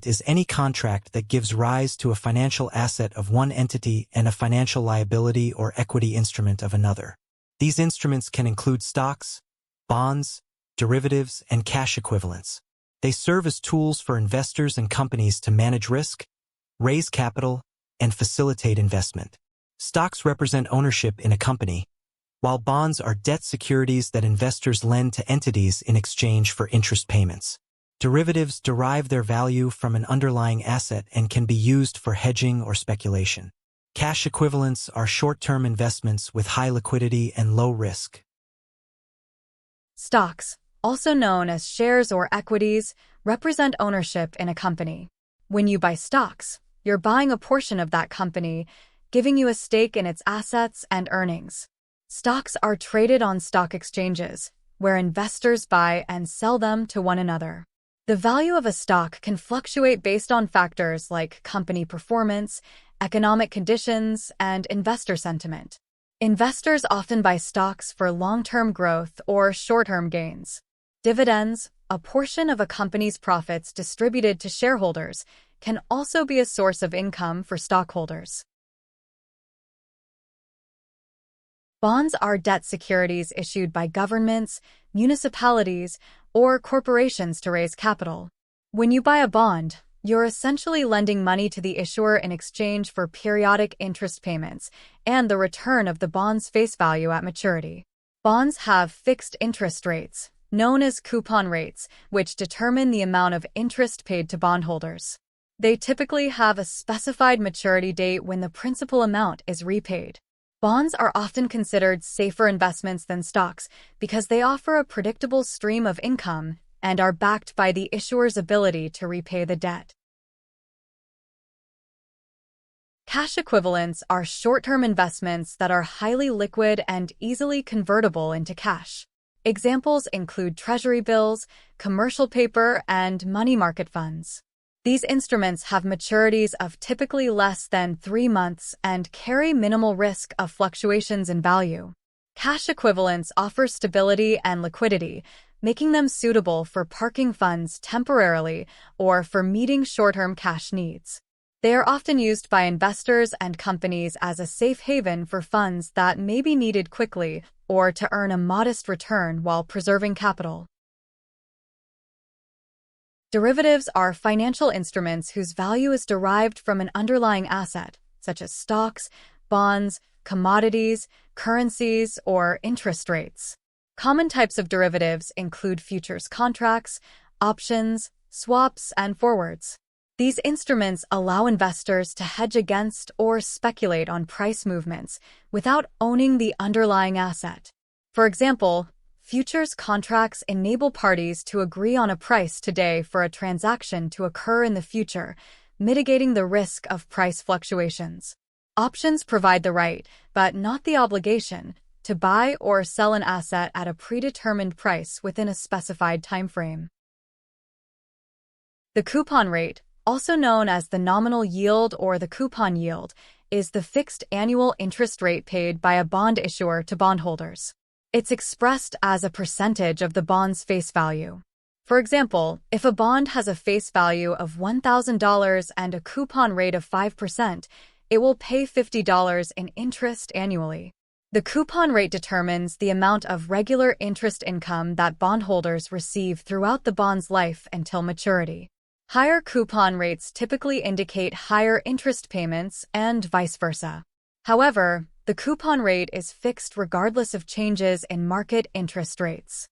is any contract that gives rise to a financial asset of one entity and a financial liability or equity instrument of another. These instruments can include stocks, bonds, derivatives, and cash equivalents. They serve as tools for investors and companies to manage risk, raise capital, and facilitate investment. Stocks represent ownership in a company, while bonds are debt securities that investors lend to entities in exchange for interest payments. Derivatives derive their value from an underlying asset and can be used for hedging or speculation. Cash equivalents are short-term investments with high liquidity and low risk. Stocks, also known as shares or equities, represent ownership in a company. When you buy stocks, you're buying a portion of that company, giving you a stake in its assets and earnings. Stocks are traded on stock exchanges, where investors buy and sell them to one another. The value of a stock can fluctuate based on factors like company performance, economic conditions, and investor sentiment. Investors often buy stocks for long-term growth or short-term gains. Dividends, a portion of a company's profits distributed to shareholders, can also be a source of income for stockholders. Bonds are debt securities issued by governments, municipalities, or corporations to raise capital. When you buy a bond, you're essentially lending money to the issuer in exchange for periodic interest payments and the return of the bond's face value at maturity. Bonds have fixed interest rates, known as coupon rates, which determine the amount of interest paid to bondholders. They typically have a specified maturity date when the principal amount is repaid. Bonds are often considered safer investments than stocks because they offer a predictable stream of income and are backed by the issuer's ability to repay the debt. Cash equivalents are short-term investments that are highly liquid and easily convertible into cash. Examples include treasury bills, commercial paper, and money market funds. These instruments have maturities of typically less than 3 months and carry minimal risk of fluctuations in value. Cash equivalents offer stability and liquidity, making them suitable for parking funds temporarily or for meeting short-term cash needs. They are often used by investors and companies as a safe haven for funds that may be needed quickly or to earn a modest return while preserving capital. Derivatives are financial instruments whose value is derived from an underlying asset, such as stocks, bonds, commodities, currencies, or interest rates. Common types of derivatives include futures contracts, options, swaps, and forwards. These instruments allow investors to hedge against or speculate on price movements without owning the underlying asset. For example, futures contracts enable parties to agree on a price today for a transaction to occur in the future, mitigating the risk of price fluctuations. Options provide the right, but not the obligation, to buy or sell an asset at a predetermined price within a specified timeframe. The coupon rate, also known as the nominal yield or the coupon yield, is the fixed annual interest rate paid by a bond issuer to bondholders. It's expressed as a percentage of the bond's face value. For example, if a bond has a face value of $1,000 and a coupon rate of 5%, it will pay $50 in interest annually. The coupon rate determines the amount of regular interest income that bondholders receive throughout the bond's life until maturity. Higher coupon rates typically indicate higher interest payments and vice versa. However, the coupon rate is fixed regardless of changes in market interest rates.